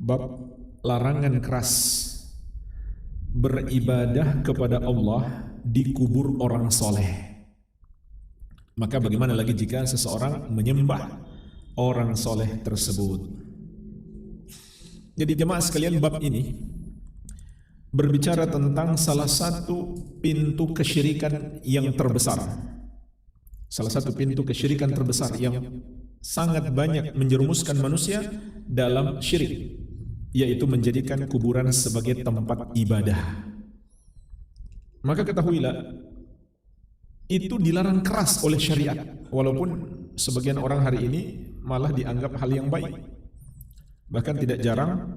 Bab larangan keras beribadah kepada Allah di kubur orang soleh. Maka bagaimana lagi jika seseorang menyembah orang soleh tersebut? Jadi jemaah sekalian, bab ini berbicara tentang salah satu pintu kesyirikan yang terbesar. Salah satu pintu kesyirikan terbesar yang sangat banyak menjerumuskan manusia dalam syirik, yaitu menjadikan kuburan sebagai tempat ibadah. Maka ketahuilah, itu dilarang keras oleh syariat, walaupun sebagian orang hari ini malah dianggap hal yang baik. Bahkan tidak jarang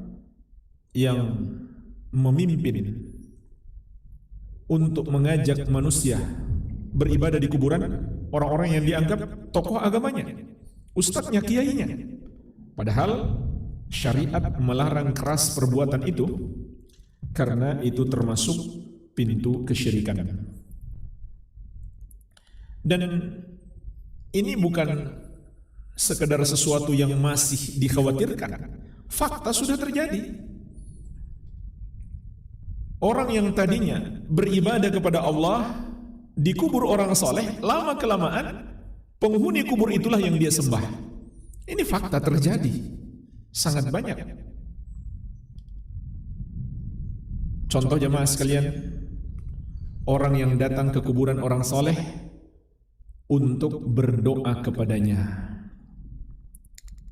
yang memimpin untuk mengajak manusia beribadah di kuburan orang-orang yang dianggap tokoh agamanya, ustadznya, kiainya. Padahal syariat melarang keras perbuatan itu karena itu termasuk pintu kesyirikan. Dan ini bukan sekedar sesuatu yang masih dikhawatirkan. Fakta sudah terjadi. Orang yang tadinya beribadah kepada Allah di kubur orang soleh, lama-kelamaan penghuni kubur itulah yang dia sembah. Ini fakta terjadi. Sangat banyak. Contoh jemaah sekalian, orang yang datang ke kuburan orang soleh untuk berdoa kepadanya.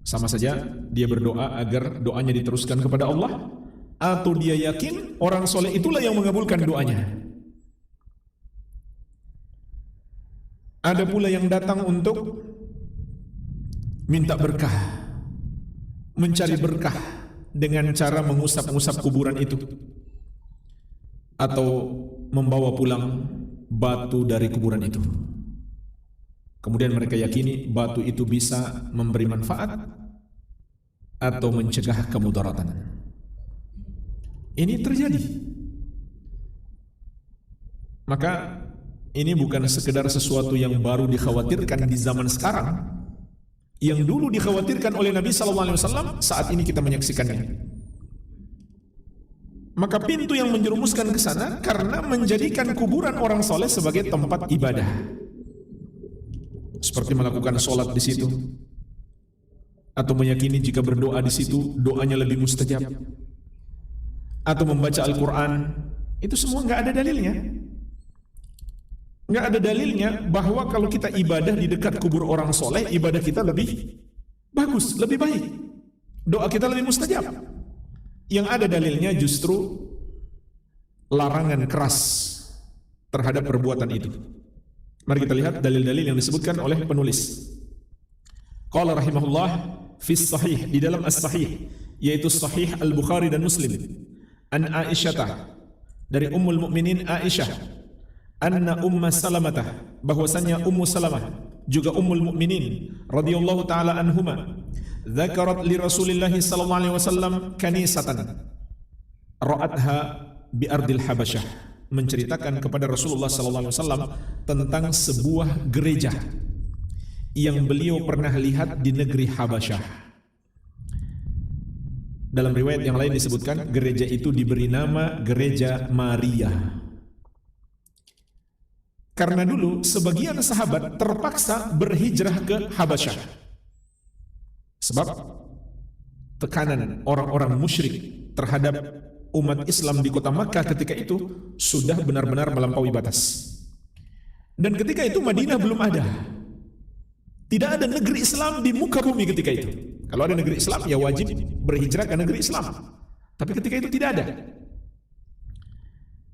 Sama saja dia berdoa agar doanya diteruskan kepada Allah, atau dia yakin orang soleh itulah yang mengabulkan doanya. Ada pula yang datang untuk minta berkah, mencari berkah dengan cara mengusap-ngusap kuburan itu, atau membawa pulang batu dari kuburan itu. Kemudian mereka yakini batu itu bisa memberi manfaat atau mencegah kemudaratan. Ini terjadi. Maka ini bukan sekedar sesuatu yang baru dikhawatirkan di zaman sekarang. Yang dulu dikhawatirkan oleh Nabi SAW, saat ini kita menyaksikannya. Maka pintu yang menjerumuskan ke sana karena menjadikan kuburan orang soleh sebagai tempat ibadah, seperti melakukan sholat di situ, atau meyakini jika berdoa di situ doanya lebih mustajab, atau membaca Al-Quran. Itu semua nggak ada dalilnya. Nggak ada dalilnya bahwa kalau kita ibadah di dekat kubur orang soleh, ibadah kita lebih bagus, lebih baik, doa kita lebih mustajab. Yang ada dalilnya justru larangan keras terhadap perbuatan itu. Mari kita lihat dalil-dalil yang disebutkan oleh penulis. Qala rahimahullah fi sahih, di dalam as-sahih, yaitu sahih Al-Bukhari dan Muslim, an Aisyah, dari Ummul Mukminin Aisyah, anna Umma Salamah, bahwasanya Ummu Salamah juga Ummul Mukminin radhiyallahu taala anhuma, dzakarat li Rasulillah sallallahu alaihi wasallam kanisatan ra'atha bi ardil Habasyah, menceritakan kepada Rasulullah sallallahu alaihi wasallam tentang sebuah gereja yang beliau pernah lihat di negeri Habasyah. Dalam riwayat yang lain disebutkan gereja itu diberi nama Gereja Maria. Karena dulu sebagian sahabat terpaksa berhijrah ke Habasyah sebab tekanan orang-orang musyrik terhadap umat Islam di kota Makkah ketika itu sudah benar-benar melampaui batas. Dan ketika itu Madinah belum ada. Tidak ada negeri Islam di muka bumi ketika itu. Kalau ada negeri Islam ya wajib berhijrah ke negeri Islam. Tapi ketika itu tidak ada.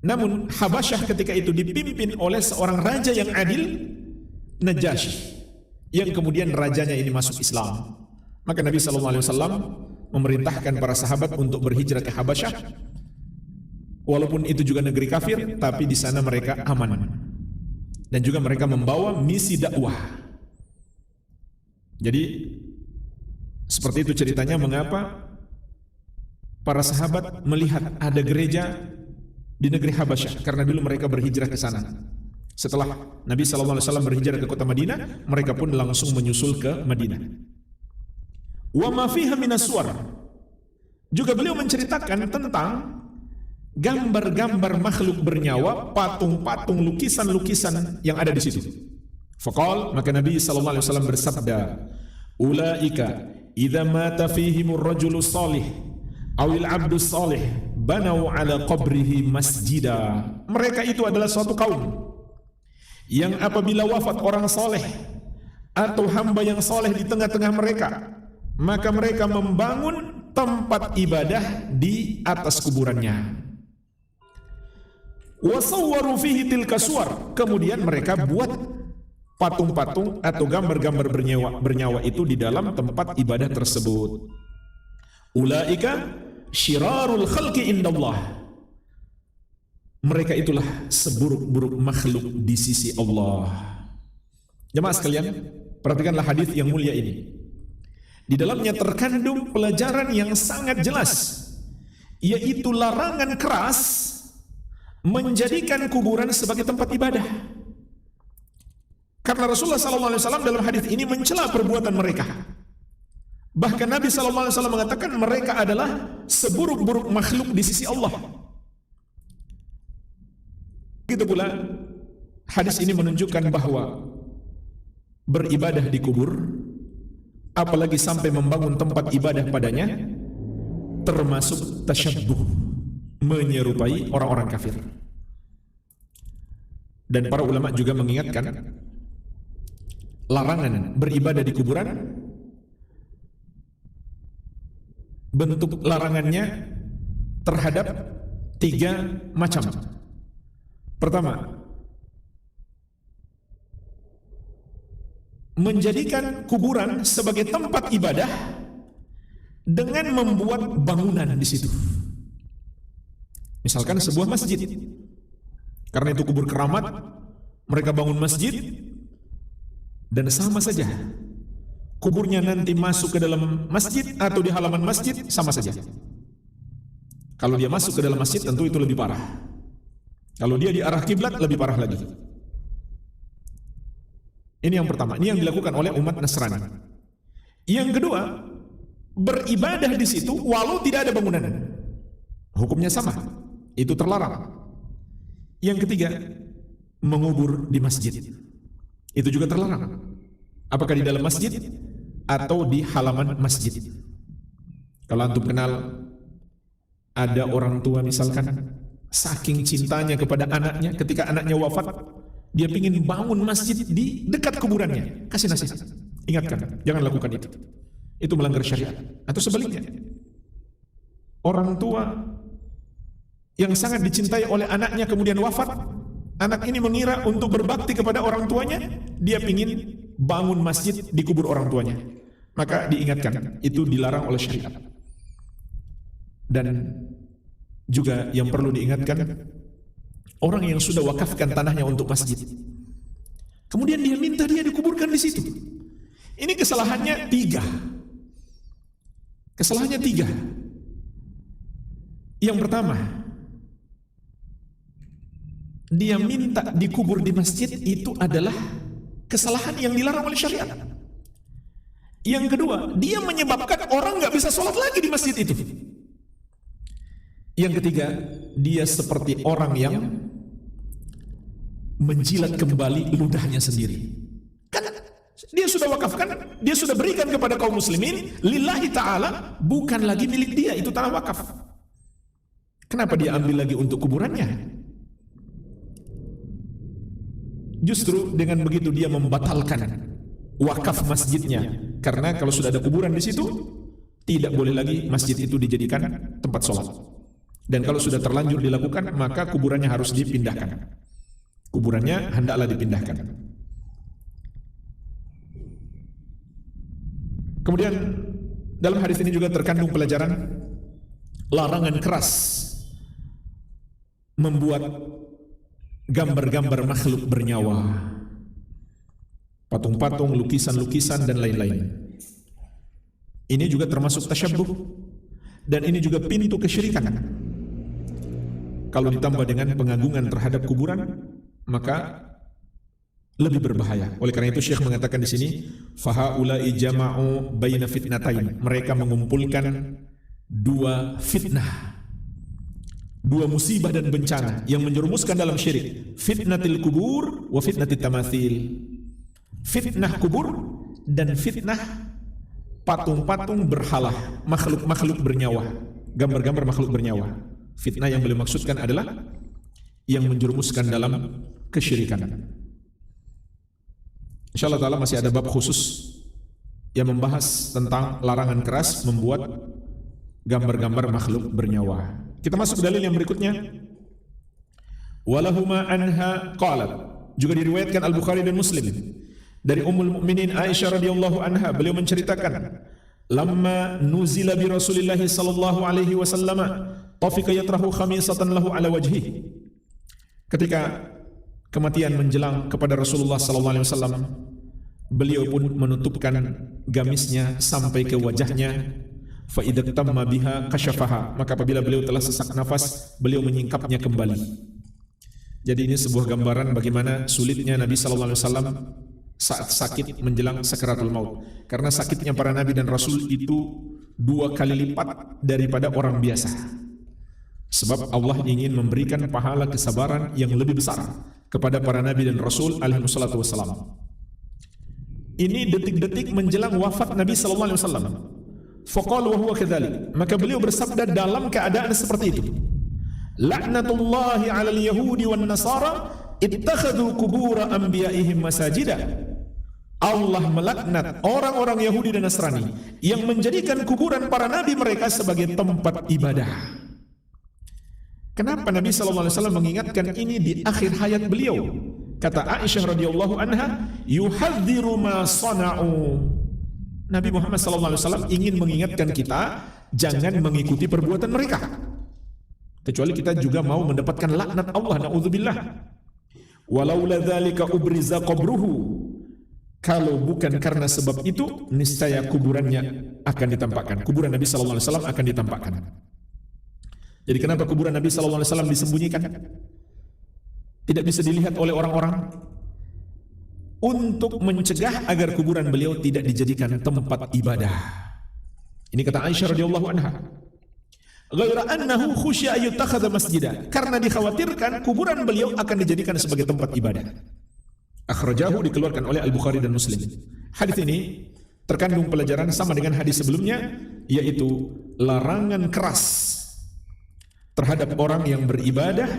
Namun Habasyah ketika itu dipimpin oleh seorang raja yang adil, Najasyi, yang kemudian rajanya ini masuk Islam. Maka Nabi SAW memerintahkan para sahabat untuk berhijrah ke Habasyah. Walaupun itu juga negeri kafir, tapi di sana mereka aman. Dan juga mereka membawa misi dakwah. Jadi seperti itu ceritanya mengapa para sahabat melihat ada gereja di negeri Habasyah, karena dulu mereka berhijrah ke sana. Setelah Nabi SAW berhijrah ke kota Madinah, mereka pun langsung menyusul ke Madinah. Wa ma fiha minas suwar, juga beliau menceritakan tentang gambar-gambar makhluk bernyawa, patung-patung, lukisan-lukisan yang ada di situ. Faqal, maka Nabi sallallahu alaihi wasallam bersabda, "Ulaika idza mata fihimur rajulu salih awil abdu salih banau ala qabrihi masjida." Mereka itu adalah suatu kaum yang apabila wafat orang saleh atau hamba yang saleh di tengah-tengah mereka, maka mereka membangun tempat ibadah di atas kuburannya. Wasawwaru fihi tilka suwar, kemudian mereka buat patung-patung atau gambar-gambar bernyawa itu di dalam tempat ibadah tersebut. Ulaika syirarul khalqi indallah, mereka itulah seburuk-buruk makhluk di sisi Allah. Jemaah sekalian, perhatikanlah hadis yang mulia ini. Di dalamnya terkandung pelajaran yang sangat jelas, yaitu larangan keras menjadikan kuburan sebagai tempat ibadah. Karena Rasulullah SAW dalam hadis ini mencela perbuatan mereka. Bahkan Nabi SAW mengatakan mereka adalah seburuk-buruk makhluk di sisi Allah. Begitu pula hadis ini menunjukkan bahwa beribadah di kubur, apalagi sampai membangun tempat ibadah padanya, termasuk tasyabbuh, menyerupai orang-orang kafir. Dan para ulama juga mengingatkan larangan beribadah di kuburan, bentuk larangannya terhadap 3 macam. Pertama, menjadikan kuburan sebagai tempat ibadah dengan membuat bangunan di situ. Misalkan sebuah masjid, karena itu kubur keramat, mereka bangun masjid, dan sama saja kuburnya nanti masuk ke dalam masjid atau di halaman masjid, sama saja. Kalau dia masuk ke dalam masjid tentu itu lebih parah. Kalau dia di arah kiblat lebih parah lagi. Ini yang pertama, ini yang dilakukan oleh umat Nasrani. Yang kedua, beribadah di situ walau tidak ada bangunan, hukumnya sama, itu terlarang. Yang ketiga, mengubur di masjid, itu juga terlarang. Apakah di dalam masjid atau di halaman masjid. Kalau antum kenal ada orang tua misalkan, saking cintanya kepada anaknya, ketika anaknya wafat, dia ingin bangun masjid di dekat kuburannya, kasih nasihat, ingatkan, jangan lakukan itu melanggar syariat. Atau sebaliknya, orang tua yang sangat dicintai oleh anaknya kemudian wafat, anak ini mengira untuk berbakti kepada orang tuanya, dia ingin bangun masjid di kubur orang tuanya, maka diingatkan, itu dilarang oleh syariat. Dan juga yang perlu diingatkan, orang yang sudah wakafkan tanahnya untuk masjid, kemudian dia minta dia dikuburkan di situ. Ini kesalahannya 3. Kesalahannya 3. Yang pertama, dia minta dikubur di masjid, itu adalah kesalahan yang dilarang oleh syariat. Yang kedua, dia menyebabkan orang nggak bisa sholat lagi di masjid itu. Yang ketiga, dia seperti orang yang menjilat kembali ludahnya sendiri. Kan dia sudah wakafkan, dia sudah berikan kepada kaum muslimin lillahi ta'ala, bukan lagi milik dia, itu tanah wakaf. Kenapa dia ambil lagi untuk kuburannya? Justru dengan begitu dia membatalkan wakaf masjidnya, karena kalau sudah ada kuburan di situ, tidak boleh lagi masjid itu dijadikan tempat sholat. Dan kalau sudah terlanjur dilakukan, maka kuburannya harus dipindahkan. Kuburannya hendaklah dipindahkan. Kemudian dalam hadis ini juga terkandung pelajaran larangan keras membuat gambar-gambar makhluk bernyawa, patung-patung, lukisan-lukisan dan lain-lain. Ini juga termasuk tasyabbuh, dan ini juga pintu kesyirikan. Kalau ditambah dengan pengagungan terhadap kuburan, maka lebih berbahaya. Oleh karena itu Syekh mengatakan di sini, fahaulai jama'u baina fitnatain. Mereka mengumpulkan dua fitnah, dua musibah dan bencana yang menjerumuskan dalam syirik. Fitnatil kubur wa fitnatit tamathil. Fitnah kubur dan fitnah patung-patung berhala, makhluk-makhluk bernyawa, gambar-gambar makhluk bernyawa. Fitnah yang beliau maksudkan adalah yang menjerumuskan dalam kesyirikan. Insyaallah ta'ala masih ada bab khusus yang membahas tentang larangan keras membuat gambar-gambar makhluk bernyawa. Kita masuk ke dalil yang berikutnya. Walahuma anha qalat, juga diriwayatkan Al-Bukhari dan Muslim dari Ummul Mukminin Aisyah radhiyallahu anha, beliau menceritakan, lamma nuzila bi Rasulillah sallallahu alaihi wasallam tafiqa yatrahu khamisatan lahu ala wajhi. Ketika kematian menjelang kepada Rasulullah sallallahu alaihi wasallam, beliau pun menutupkan gamisnya sampai ke wajahnya. Fa idza tamma biha kasyafaha, maka apabila beliau telah sesak nafas, beliau menyingkapnya kembali. Jadi ini sebuah gambaran bagaimana sulitnya Nabi sallallahu alaihi wasallam saat sakit menjelang sakaratul maut. Karena sakitnya para nabi dan rasul itu 2 kali lipat daripada orang biasa. Sebab Allah ingin memberikan pahala kesabaran yang lebih besar kepada para nabi dan rasul alaihi wassalatu wassalam. Ini detik-detik menjelang wafat Nabi sallallahu alaihi wasallam. Faqala wa huwa kadzalik, maka beliau bersabda dalam keadaan seperti itu, laknatullahi 'alal yahudi wan nasara ittakhadhu qubur anbiya'ihim masajida. Allah melaknat orang-orang Yahudi dan Nasrani yang menjadikan kuburan para nabi mereka sebagai tempat ibadah. Kenapa Nabi sallallahu alaihi wasallam mengingatkan ini di akhir hayat beliau? Kata Aisyah radhiyallahu anha, yuhadziru ma sana'u. Nabi Muhammad SAW ingin mengingatkan kita jangan mengikuti perbuatan mereka, kecuali kita juga mau mendapatkan laknat Allah, na'udzubillah. Walaula dzalika ubriza qabruhu, kalau bukan karena sebab itu niscaya kuburannya akan ditampakkan, kuburan Nabi SAW akan ditampakkan. Jadi kenapa kuburan Nabi SAW disembunyikan, tidak bisa dilihat oleh orang-orang? Untuk mencegah agar kuburan beliau tidak dijadikan tempat ibadah. Ini kata Aisyah radhiyallahu anha. Ghaira annahu khusya ayyutakhadha masjida, karena dikhawatirkan kuburan beliau akan dijadikan sebagai tempat ibadah. Akhrajahu, dikeluarkan oleh Al-Bukhari dan Muslim. Hadis ini terkandung pelajaran sama dengan hadis sebelumnya, yaitu larangan keras terhadap orang yang beribadah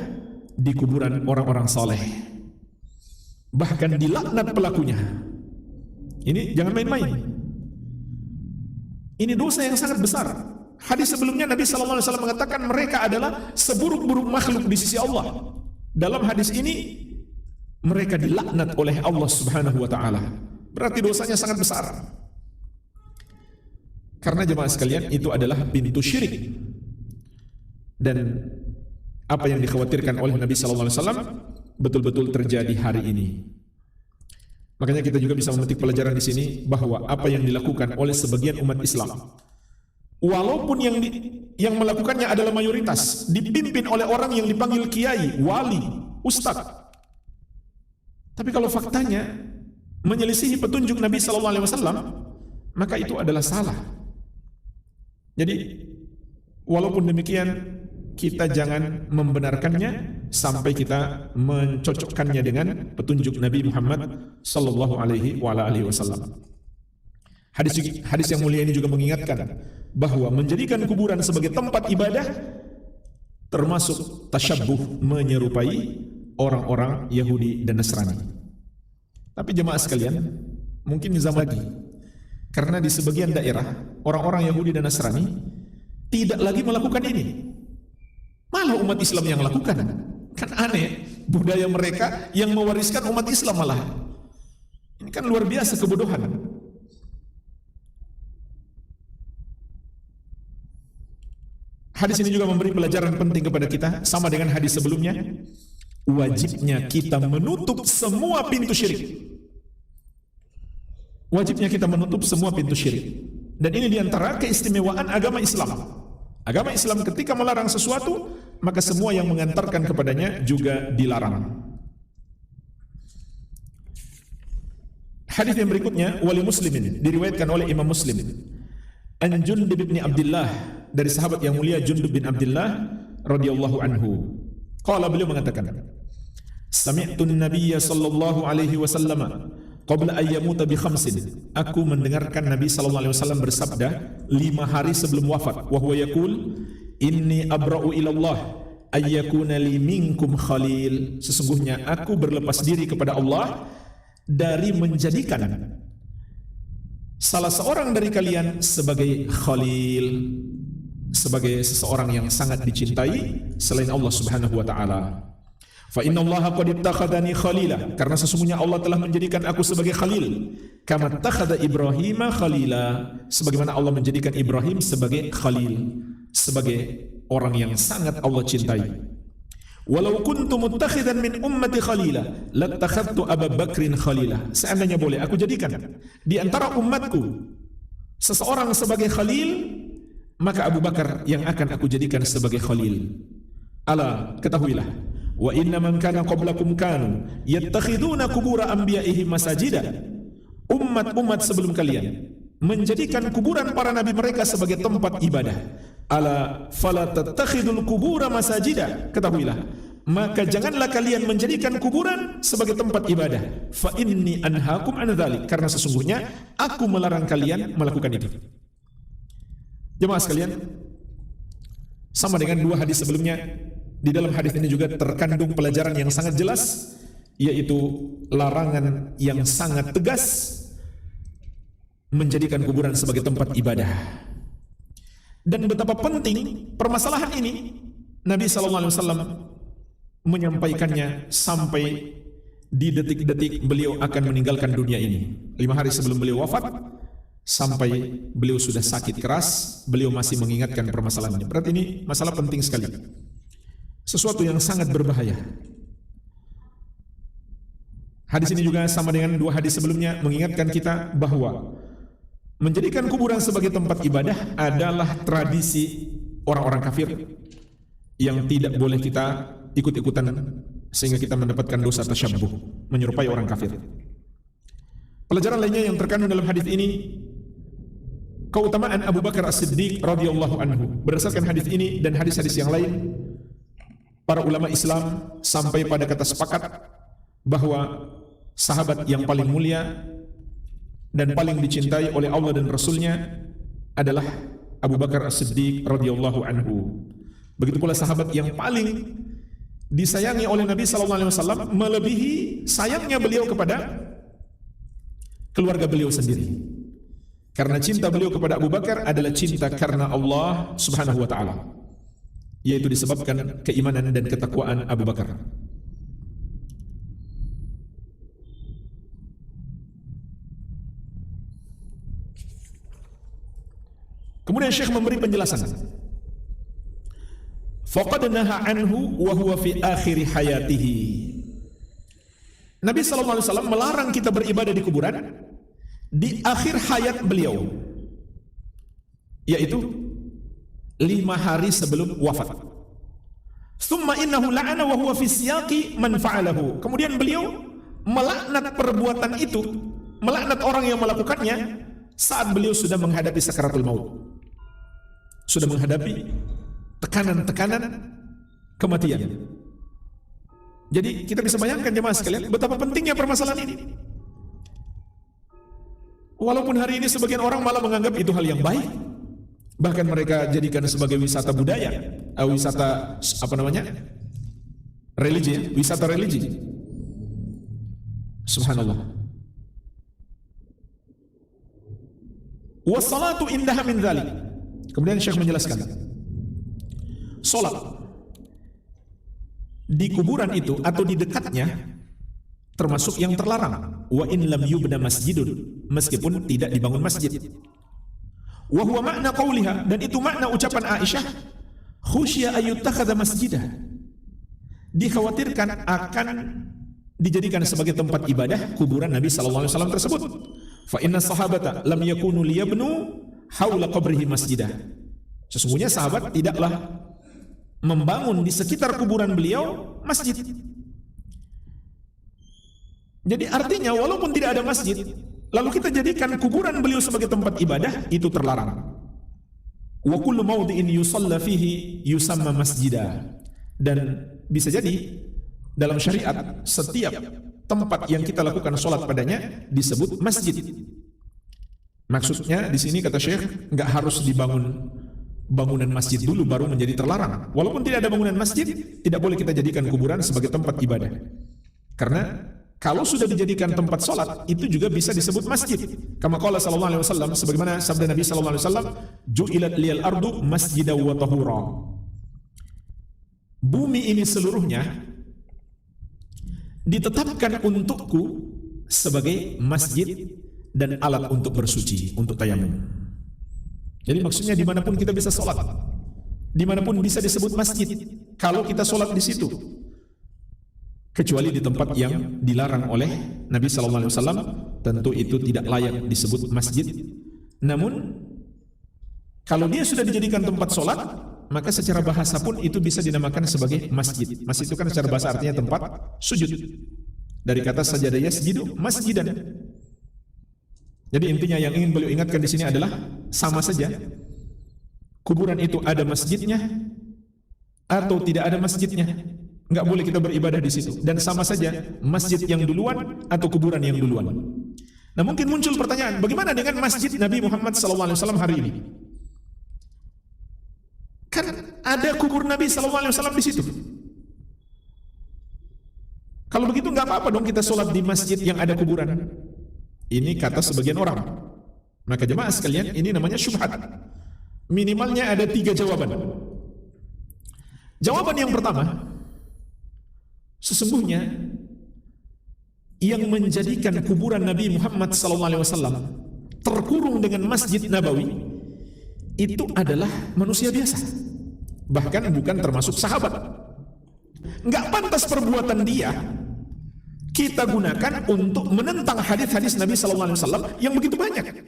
di kuburan orang-orang saleh. Bahkan dilaknat pelakunya. Ini jangan main-main. Ini dosa yang sangat besar. Hadis sebelumnya Nabi sallallahu alaihi wasallam mengatakan mereka adalah seburuk-buruk makhluk di sisi Allah. Dalam hadis ini mereka dilaknat oleh Allah Subhanahu wa taala. Berarti dosanya sangat besar. Karena jemaah sekalian, itu adalah pintu syirik. Dan apa yang dikhawatirkan oleh Nabi sallallahu alaihi wasallam betul-betul terjadi hari ini. Makanya kita juga bisa memetik pelajaran di sini bahwa apa yang dilakukan oleh sebagian umat Islam, walaupun yang melakukannya adalah mayoritas, dipimpin oleh orang yang dipanggil kiai, wali, ustadz, tapi kalau faktanya menyelisihi petunjuk Nabi sallallahu alaihi wasallam, maka itu adalah salah. Jadi walaupun demikian, kita jangan membenarkannya sampai kita mencocokkannya dengan petunjuk Nabi Muhammad sallallahu alaihi wasallam. Hadis yang mulia ini juga mengingatkan bahwa menjadikan kuburan sebagai tempat ibadah termasuk tasyabbuh, menyerupai orang-orang Yahudi dan Nasrani. Tapi jemaah sekalian, mungkin zaman lagi, karena di sebagian daerah orang-orang Yahudi dan Nasrani tidak lagi melakukan ini. Malah umat Islam yang lakukan. Kan aneh, budaya mereka yang mewariskan umat Islam malah. Ini kan luar biasa kebodohan. Hadis ini juga memberi pelajaran penting kepada kita, sama dengan hadis sebelumnya. Wajibnya kita menutup semua pintu syirik. Wajibnya kita menutup semua pintu syirik. Dan ini diantara keistimewaan agama Islam. Agama Islam ketika melarang sesuatu, maka semua yang mengantarkan kepadanya juga dilarang. Hadis yang berikutnya, wali Muslimin, diriwayatkan oleh Imam Muslim. An Jundub bin Abdullah dari sahabat yang mulia Jundub bin Abdullah radhiyallahu anhu. Qala, beliau mengatakan, sami'tu an-nabiyya sallallahu alaihi wasallam qabla an yamuta bi khamsin. Aku mendengarkan Nabi sallallahu alaihi wasallam bersabda 5 hari sebelum wafat, wa huwa yaqul, inni abra'u ila Allah ayyakuna li minkum khalil. Sesungguhnya aku berlepas diri kepada Allah dari menjadikan salah seorang dari kalian sebagai khalil, sebagai seseorang yang sangat dicintai selain Allah Subhanahu wa taala. Fa inna Allah qad ittakhadani khalila, karena sesungguhnya Allah telah menjadikan aku sebagai khalil, kama takhadha Ibrahim khalila, sebagaimana Allah menjadikan Ibrahim sebagai khalil, sebagai orang yang sangat Allah cintai. Walau kuntu muttakhidan min ummati khalila lattakhadtu Abu Bakrin khalila. Seandainya boleh aku jadikan di antara umatku seseorang sebagai khalil, maka Abu Bakar yang akan aku jadikan sebagai khalil. Ala, ketahuilah, wa inna man kana qablakum kanu yattakhiduna qubur anbiya'ihim masajida. Umat-umat sebelum kalian menjadikan kuburan para nabi mereka sebagai tempat ibadah. Ala fala tattakhidul qubura masajida. Ketahuilah, maka janganlah kalian menjadikan kuburan sebagai tempat ibadah. Fa inni anhaakum an dzalik, karena sesungguhnya aku melarang kalian melakukan itu. Jemaah sekalian, sama dengan 2 hadis sebelumnya, di dalam hadis ini juga terkandung pelajaran yang sangat jelas, yaitu larangan yang sangat tegas menjadikan kuburan sebagai tempat ibadah. Dan betapa penting permasalahan ini, Nabi SAW menyampaikannya sampai di detik-detik beliau akan meninggalkan dunia ini. 5 hari sebelum beliau wafat, sampai beliau sudah sakit keras, beliau masih mengingatkan permasalahannya. Berarti ini masalah penting sekali, sesuatu yang sangat berbahaya. Hadis ini juga sama dengan 2 hadis sebelumnya mengingatkan kita bahwa menjadikan kuburan sebagai tempat ibadah adalah tradisi orang-orang kafir yang tidak boleh kita ikut-ikutan sehingga kita mendapatkan dosa tasyabbuh, menyerupai orang kafir. Pelajaran lainnya yang terkandung dalam hadis ini, keutamaan Abu Bakar As-Siddiq radhiyallahu anhu. Berdasarkan hadis ini dan hadis-hadis yang lain, para ulama Islam sampai pada kata sepakat bahwa sahabat yang paling mulia dan paling dicintai oleh Allah dan Rasulnya adalah Abu Bakar As-Siddiq radhiyallahu anhu. Begitu pula sahabat yang paling disayangi oleh Nabi SAW, melebihi sayangnya beliau kepada keluarga beliau sendiri. Karena cinta beliau kepada Abu Bakar adalah cinta karena Allah Subhanahu wa taala, yaitu disebabkan keimanan dan ketakwaan Abu Bakar. Kemudian Syekh memberi penjelasan. Faqad naha anhu wa huwa fi akhir hayatihi. Nabi sallallahu alaihi wasallam melarang kita beribadah di kuburan di akhir hayat beliau, yaitu 5 hari sebelum wafat. Tsumma innahu la'ana wa huwa fi siyaqi man fa'alahu. Kemudian beliau melaknat perbuatan itu, melaknat orang yang melakukannya saat beliau sudah menghadapi sakaratul maut, sudah menghadapi tekanan-tekanan kematian. Jadi kita bisa bayangkan jemaah sekalian betapa pentingnya permasalahan ini. Walaupun hari ini sebagian orang malah menganggap itu hal yang baik, bahkan mereka jadikan sebagai wisata budaya, wisata religi, wisata religi. Subhanallah. Wassalatu indaha min dzalik. Kemudian Syekh menjelaskan, salat di kuburan itu atau di dekatnya termasuk yang terlarang. Wa in lam yubna masjidun, meskipun tidak dibangun masjid. Wa huwa makna qauliha, dan itu makna ucapan Aisyah, khusya ayyutakhadha masjidah, dikhawatirkan akan dijadikan sebagai tempat ibadah kuburan Nabi sallallahu alaihi wasallam tersebut. Fa inna sahabata lam yakunu liyabnu haula qabrihi masjidah. Sesungguhnya sahabat tidaklah membangun di sekitar kuburan beliau masjid. Jadi artinya walaupun tidak ada masjid, lalu kita jadikan kuburan beliau sebagai tempat ibadah, itu terlarang. Wa kullu mawdi'in yusalla fihi yusamma masjida. Dan bisa jadi dalam syariat setiap tempat yang kita lakukan sholat padanya disebut masjid. Maksudnya di sini kata Syekh, nggak harus dibangun bangunan masjid dulu baru menjadi terlarang. Walaupun tidak ada bangunan masjid, tidak boleh kita jadikan kuburan sebagai tempat ibadah. Karena kalau sudah dijadikan tempat sholat, itu juga bisa disebut masjid. Kama qala sallallahu alaihi wasallam, sebagaimana sabda Nabi sallallahu alaihi wasallam, ju'ilat liyal ardu masjidaw wa tahura. Bumi ini seluruhnya ditetapkan untukku sebagai masjid dan alat untuk bersuci, untuk tayamum. Jadi maksudnya dimanapun kita bisa sholat, dimanapun bisa disebut masjid, kalau kita sholat di situ, kecuali di tempat yang dilarang oleh Nabi SAW, tentu itu tidak layak disebut masjid. Namun kalau dia sudah dijadikan tempat sholat, maka secara bahasa pun itu bisa dinamakan sebagai masjid. Masjid itu kan secara bahasa artinya tempat sujud. Dari kata sajada yasjidu masjidan. Jadi intinya yang ingin beliau ingatkan di sini adalah sama saja kuburan itu ada masjidnya atau tidak ada masjidnya. Enggak boleh kita beribadah di situ. Dan sama saja masjid yang duluan atau kuburan yang duluan. Nah mungkin muncul pertanyaan, bagaimana dengan masjid Nabi Muhammad SAW hari ini? Kan ada kubur Nabi SAW di situ. Kalau begitu nggak apa-apa dong kita sholat di masjid yang ada kuburan. Ini kata sebagian orang. Maka jemaah sekalian, ini namanya syubhat. Minimalnya ada 3 jawaban. Jawaban yang pertama, sesungguhnya yang menjadikan kuburan Nabi Muhammad SAW terkurung dengan Masjid Nabawi itu adalah manusia biasa, bahkan bukan termasuk sahabat. Nggak pantas perbuatan dia kita gunakan untuk menentang hadis-hadis Nabi SAW yang begitu banyak.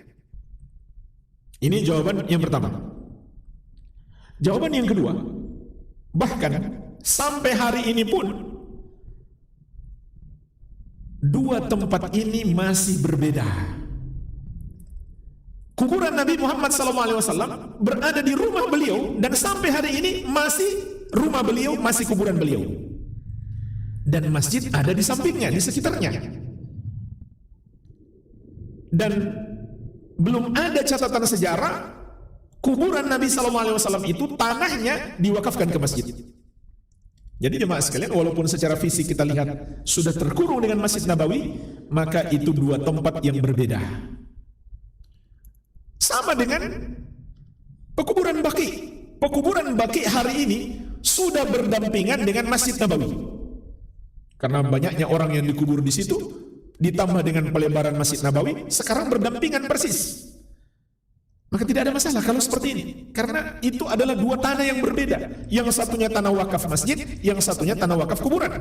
Ini jawaban yang pertama. Jawaban yang kedua, bahkan sampai hari ini pun dua tempat ini masih berbeda. Kuburan Nabi Muhammad SAW berada di rumah beliau dan sampai hari ini masih rumah beliau, masih kuburan beliau. Dan masjid ada di sampingnya, di sekitarnya. Dan belum ada catatan sejarah kuburan Nabi SAW itu tanahnya diwakafkan ke masjid. Jadi jemaah sekalian, walaupun secara fisik kita lihat sudah terkurung dengan Masjid Nabawi, maka itu dua tempat yang berbeda. Sama dengan pekuburan Baqi. Pekuburan Baqi hari ini sudah berdampingan dengan Masjid Nabawi. Karena banyaknya orang yang dikubur di situ, ditambah dengan pelebaran Masjid Nabawi, sekarang berdampingan persis. Maka tidak ada masalah kalau seperti ini. Karena itu adalah dua tanah yang berbeda. Yang satunya tanah wakaf masjid, yang satunya tanah wakaf kuburan.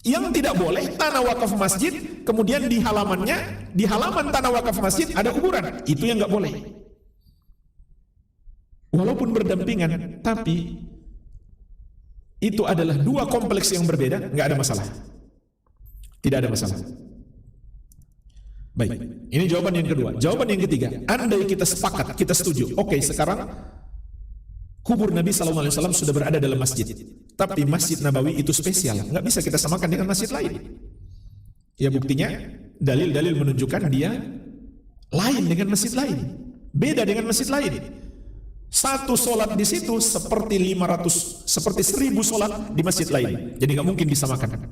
Yang tidak boleh tanah wakaf masjid, kemudian di halamannya, di halaman tanah wakaf masjid ada kuburan. Itu yang nggak boleh. Walaupun berdampingan, tapi itu adalah dua kompleks yang berbeda, nggak ada masalah. Tidak ada masalah. Baik, ini jawaban yang kedua. Jawaban yang ketiga, andai kita sepakat, kita setuju. Oke, sekarang kubur Nabi SAW sudah berada dalam masjid. Tapi Masjid Nabawi itu spesial, nggak bisa kita samakan dengan masjid lain. Ya buktinya, dalil-dalil menunjukkan dia lain dengan masjid lain, beda dengan masjid lain. Satu solat di situ seperti 500, seperti 1000 solat di masjid lain. Jadi nggak mungkin disamakan.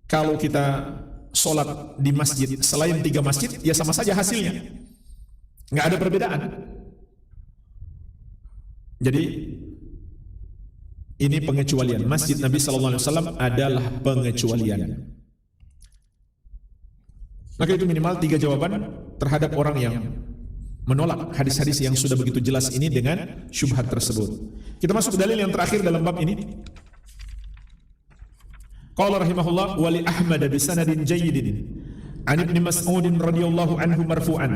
Kalau kita solat di masjid selain 3 masjid, ya sama saja hasilnya, nggak ada perbedaan. Jadi ini pengecualian. Masjid Nabi SAW adalah pengecualian. Maka itu minimal 3 jawaban terhadap orang yang menolak hadis-hadis yang sudah begitu jelas ini dengan syubhat tersebut. Kita masuk ke dalil yang terakhir dalam bab ini. Qala rahimahullah wa li Ahmad bi sanadin jayyidin an Ibnu Mas'ud radhiyallahu anhu marfu'an.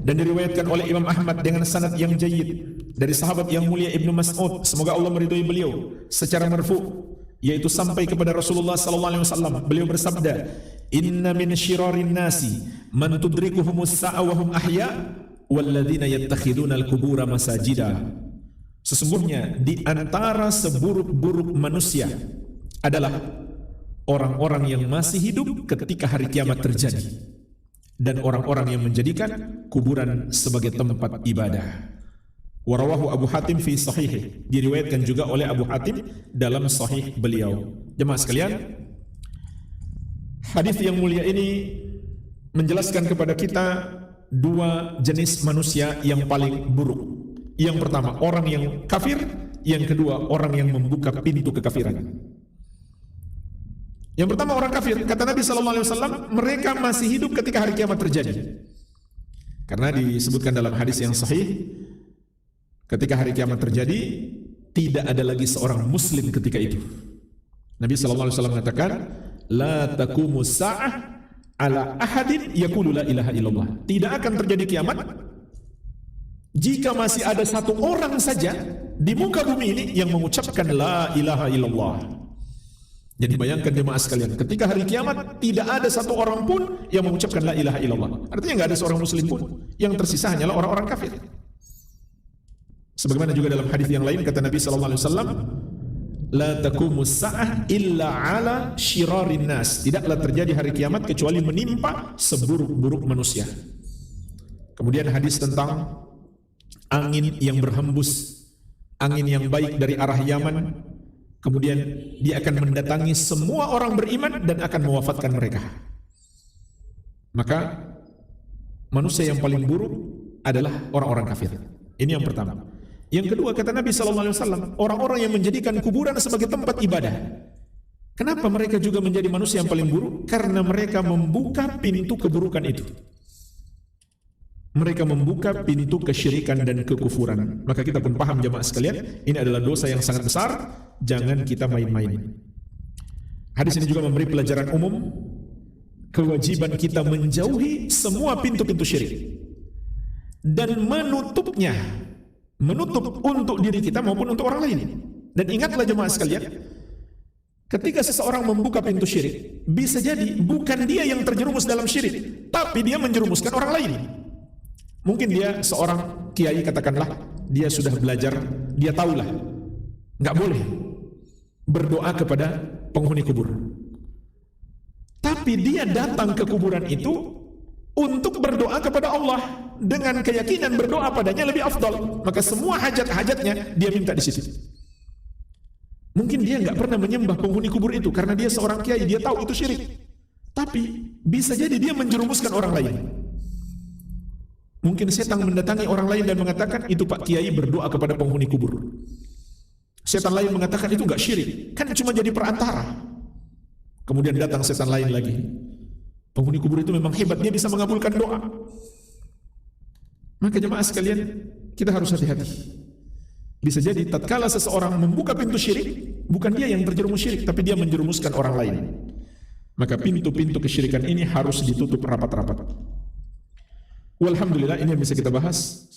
Dan diriwayatkan oleh Imam Ahmad dengan sanad yang jayyid dari sahabat yang mulia Ibnu Mas'ud, semoga Allah meridhai beliau, secara marfu', yaitu sampai kepada Rasulullah sallallahu alaihi wasallam. Beliau bersabda, Inna min syirarin nasi man tudrikuhumus sa'a wa hum ahya walladzina yattakhiduna al-qubura masajida. Sesungguhnya di antara seburuk-buruk manusia adalah orang-orang yang masih hidup ketika hari kiamat terjadi dan orang-orang yang menjadikan kuburan sebagai tempat ibadah. Warawahu Abu Hatim fi sahih, diriwayatkan juga oleh Abu Hatim dalam sahih beliau. Jemaah sekalian, hadis yang mulia ini menjelaskan kepada kita dua jenis manusia yang paling buruk. Yang pertama, orang yang kafir. Yang kedua, orang yang membuka pintu kekafiran. Yang pertama, orang kafir. Kata Nabi SAW, mereka masih hidup ketika hari kiamat terjadi. Karena disebutkan dalam hadis yang sahih, ketika hari kiamat terjadi, tidak ada lagi seorang muslim ketika itu. Nabi SAW mengatakan, La taqumu sa'ah ala ahadin yaqulu la ilaha illallah. Tidak akan terjadi kiamat jika masih ada satu orang saja di muka bumi ini yang mengucapkan la ilaha illallah. Jadi bayangkan jemaah sekalian, ketika hari kiamat tidak ada satu orang pun yang mengucapkan la ilaha illallah. Artinya nggak ada seorang muslim pun. Yang tersisa hanyalah orang-orang kafir. Sebagaimana juga dalam hadis yang lain kata Nabi SAW, la taqumus sa'ah illa ala syirarin nas. Tidaklah terjadi hari kiamat kecuali menimpa seburuk-buruk manusia. Kemudian hadis tentang angin yang berhembus, angin yang baik dari arah Yaman, kemudian dia akan mendatangi semua orang beriman dan akan mewafatkan mereka. Maka manusia yang paling buruk adalah orang-orang kafir. Ini yang pertama. Yang kedua, kata Nabi SAW, orang-orang yang menjadikan kuburan sebagai tempat ibadah. Kenapa mereka juga menjadi manusia yang paling buruk? Karena mereka membuka pintu keburukan itu. Mereka membuka pintu kesyirikan dan kekufuran. Maka kita pun paham jemaah sekalian, ini adalah dosa yang sangat besar, jangan kita main-main. Hadis ini juga memberi pelajaran umum, kewajiban kita menjauhi semua pintu-pintu syirik dan menutupnya, menutup untuk diri kita maupun untuk orang lain. Dan ingatlah jemaah sekalian, ketika seseorang membuka pintu syirik, bisa jadi bukan dia yang terjerumus dalam syirik, tapi dia menjerumuskan orang lain. Mungkin dia seorang kiai, katakanlah, dia sudah belajar, dia tahulah, nggak boleh berdoa kepada penghuni kubur. Tapi dia datang ke kuburan itu untuk berdoa kepada Allah dengan keyakinan berdoa padanya lebih afdal. Maka semua hajat-hajatnya dia minta di situ. Mungkin dia nggak pernah menyembah penghuni kubur itu karena dia seorang kiai, dia tahu itu syirik. Tapi bisa jadi dia menjerumuskan orang lain. Mungkin setan mendatangi orang lain dan mengatakan, itu Pak Kiai berdoa kepada penghuni kubur. Setan lain mengatakan itu enggak syirik, kan cuma jadi perantara. Kemudian datang setan lain lagi. Penghuni kubur itu memang hebat, dia bisa mengabulkan doa. Maka jemaah sekalian, kita harus hati-hati. Bisa jadi tatkala seseorang membuka pintu syirik, bukan dia yang terjerumus syirik, tapi dia menjerumuskan orang lain. Maka pintu-pintu kesyirikan ini harus ditutup rapat-rapat. Walhamdulillah, ini yang bisa kita bahas.